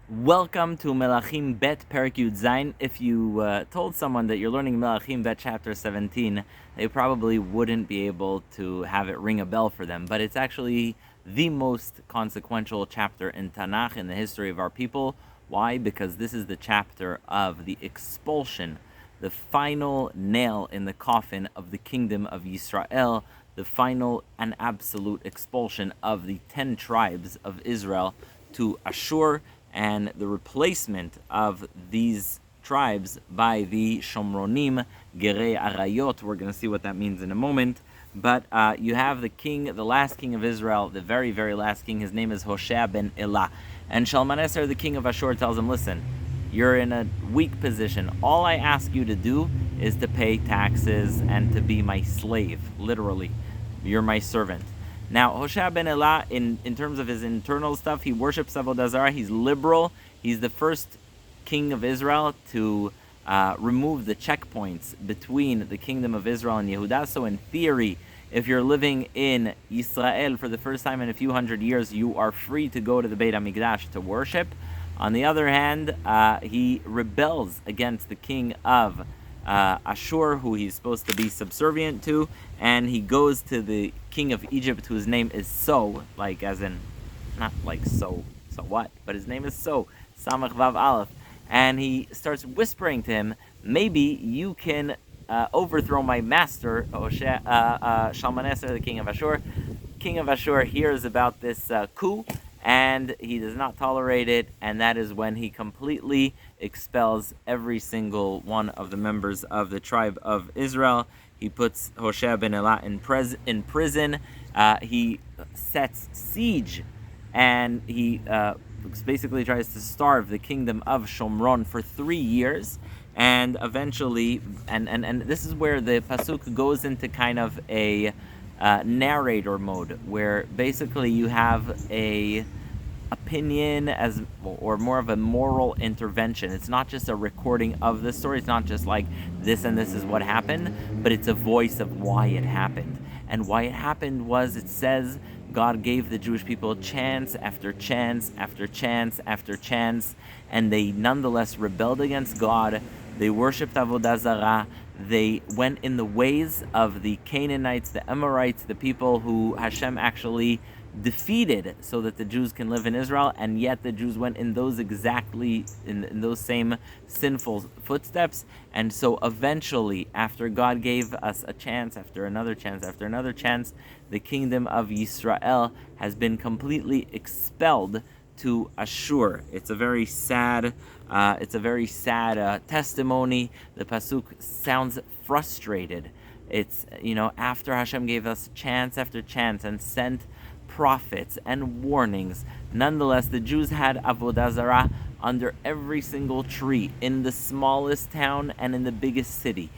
Welcome to Melachim Bet perek Zayin. If you told someone that you're learning Melachim Bet chapter 17, they probably wouldn't be able to have it ring a bell for them. But it's actually the most consequential chapter in Tanakh in the history of our people. Why? Because this is the chapter of the expulsion, the final nail in the coffin of the kingdom of Yisrael, the final and absolute expulsion of the 10 tribes of Israel to Ashur, and the replacement of these tribes by the Shomronim, Gerei Arayot. We're going to see what that means in a moment. But you have the king, the last king of Israel, the very, very last king. His name is Hoshea ben Elah. And Shalmaneser, the king of Ashur, tells him, listen, you're in a weak position. All I ask you to do is to pay taxes and to be my slave, literally. You're my servant. Now, Hoshea ben Elah, in terms of his internal stuff, he worships Avodah Zarah. He's liberal. He's the first king of Israel to remove the checkpoints between the kingdom of Israel and Yehudah. So in theory, if you're living in Israel for the first time in a few hundred years, you are free to go to the Beit HaMikdash to worship. On the other hand, he rebels against the king of Ashur, who he's supposed to be subservient to, and he goes to the king of Egypt, whose name is So, like as in, not like so what, but his name is So, Samach Vav Aleph, and he starts whispering to him, maybe you can overthrow my master, Shalmaneser, the king of Ashur. King of Ashur hears about this coup, and he does not tolerate it, and that is when he completely expels every single one of the members of the tribe of Israel. He puts Hoshea ben Elah in prison. He sets siege, and he basically tries to starve the kingdom of Shomron for 3 years. And eventually, and this is where the pasuk goes into kind of a narrator mode, where basically you have a opinion as, or more of a moral intervention. It's not just a recording of the story. It's not just like this and this is what happened, but it's a voice of why it happened. And why it happened was, it says, God gave the Jewish people chance after chance after chance after chance, and they nonetheless rebelled against God. They worshipped Avodah Zarah. They went in the ways of the Canaanites, the Amorites, the people who Hashem actually defeated so that the Jews can live in Israel, and yet the Jews went in those exactly, in those same sinful footsteps. And so eventually, after God gave us a chance after another chance after another chance, the kingdom of Yisrael has been completely expelled to Ashur. It's a very sad testimony. The pasuk sounds frustrated. It's, after Hashem gave us chance after chance and sent prophets and warnings, nonetheless the Jews had Avodah Zarah under every single tree, in the smallest town and in the biggest city.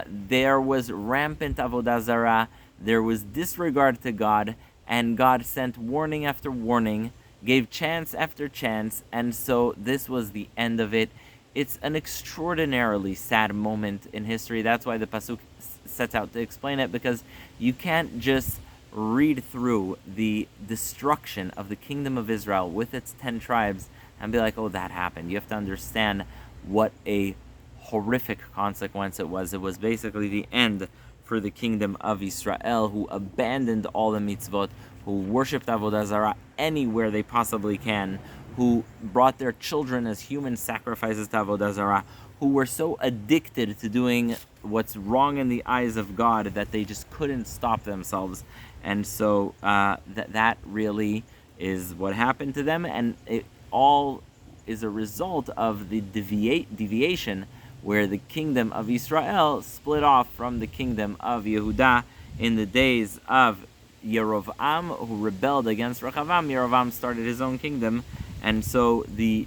There was rampant Avodah Zarah. There was disregard to God, and God sent warning after warning, gave chance after chance, and so this was the end of it. It's an extraordinarily sad moment in history. That's why the pasuk sets out to explain it, because you can't just read through the destruction of the kingdom of Israel with its 10 tribes and be like, oh, that happened. You have to understand what a horrific consequence it was. It was basically the end for the kingdom of Israel, who abandoned all the mitzvot, who worshipped Avodah Zarah anywhere they possibly can, who brought their children as human sacrifices to Avodah Zarah, who were so addicted to doing what's wrong in the eyes of God that they just couldn't stop themselves. And so that really is what happened to them, and it all is a result of the deviation where the kingdom of Israel split off from the kingdom of Yehudah in the days of Yerovam, who rebelled against Rechavam. Yerovam started his own kingdom, and so the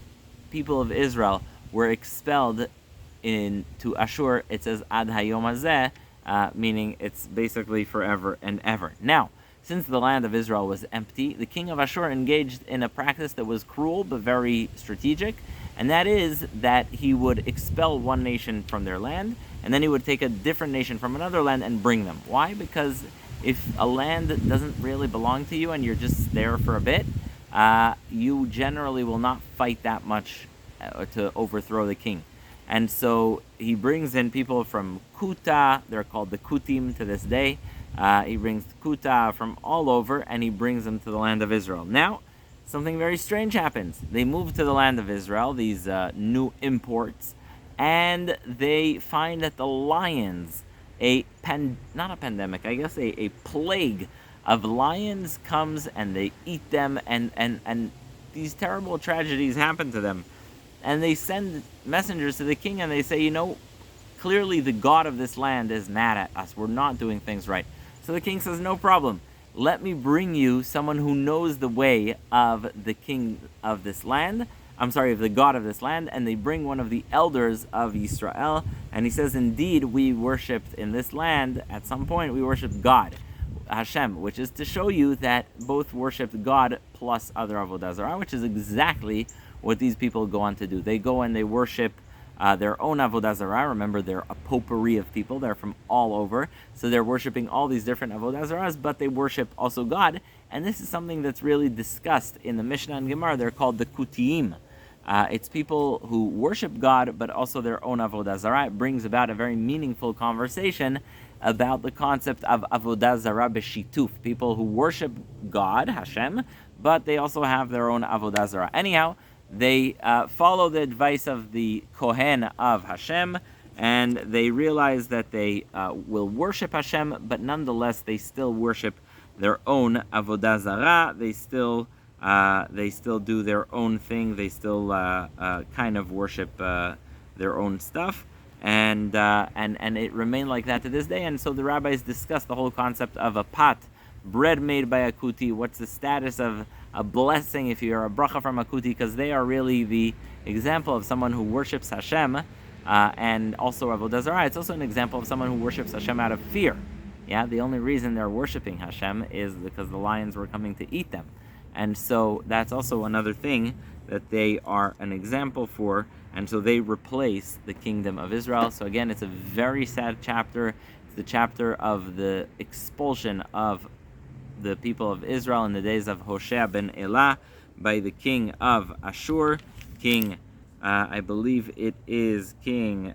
people of Israel were expelled into Ashur. It says Ad Hayom Hazeh, meaning it's basically forever and ever. Now, since the land of Israel was empty, the king of Ashur engaged in a practice that was cruel but very strategic, and that is that he would expel one nation from their land, and then he would take a different nation from another land and bring them. Why? Because if a land doesn't really belong to you and you're just there for a bit, you generally will not fight that much to overthrow the king. And so he brings in people from Kuta, they're called the Kutim to this day. He brings Kuta from all over, and he brings them to the land of Israel. Now, something very strange happens. They move to the land of Israel, these new imports, and they find that the lions, not a pandemic, I guess a plague of lions comes and they eat them, and these terrible tragedies happen to them. And they send messengers to the king and they say, clearly the God of this land is mad at us. We're not doing things right. So the king says, no problem. Let me bring you someone who knows the way of the king of this land. Of the God of this land. And they bring one of the elders of Israel. And he says, indeed, we worshipped in this land, at some point, we worshipped God, Hashem, which is to show you that both worshipped God plus other Avodah Zarah, which is exactly what these people go on to do. They go and they worship their own Avodah Zarah. Remember, they're a potpourri of people. They're from all over. So they're worshiping all these different Avodah Zarahs, but they worship also God. And this is something that's really discussed in the Mishnah and Gemara. They're called the Kutiim. It's people who worship God, but also their own Avodah Zarah. It brings about a very meaningful conversation about the concept of Avodah Zarah b'shituf. People who worship God, Hashem, but they also have their own Avodah Zarah. Anyhow, they follow the advice of the Kohen of Hashem, and they realize that they will worship Hashem, but nonetheless they still worship their own Avodah Zarah. They still do their own thing. They still kind of worship their own stuff, and it remained like that to this day. And so the rabbis discuss the whole concept of a pot, bread made by a kuti. What's the status of a blessing if you're a bracha from a kuti? Because they are really the example of someone who worships Hashem, and also Avodah Zarah. It's also an example of someone who worships Hashem out of fear. Yeah, the only reason they're worshiping Hashem is because the lions were coming to eat them. And so that's also another thing that they are an example for, and so they replace the kingdom of Israel. So again, it's a very sad chapter. It's the chapter of the expulsion of the people of Israel in the days of Hoshea ben Elah by the king of Ashur, I believe it is King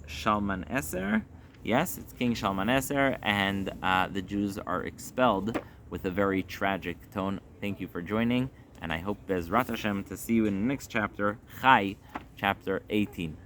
Shalmaneser. Yes, it's King Shalmaneser, and the Jews are expelled with a very tragic tone. Thank you for joining, and I hope Bezrat Hashem to see you in the next chapter, Chai, chapter 18.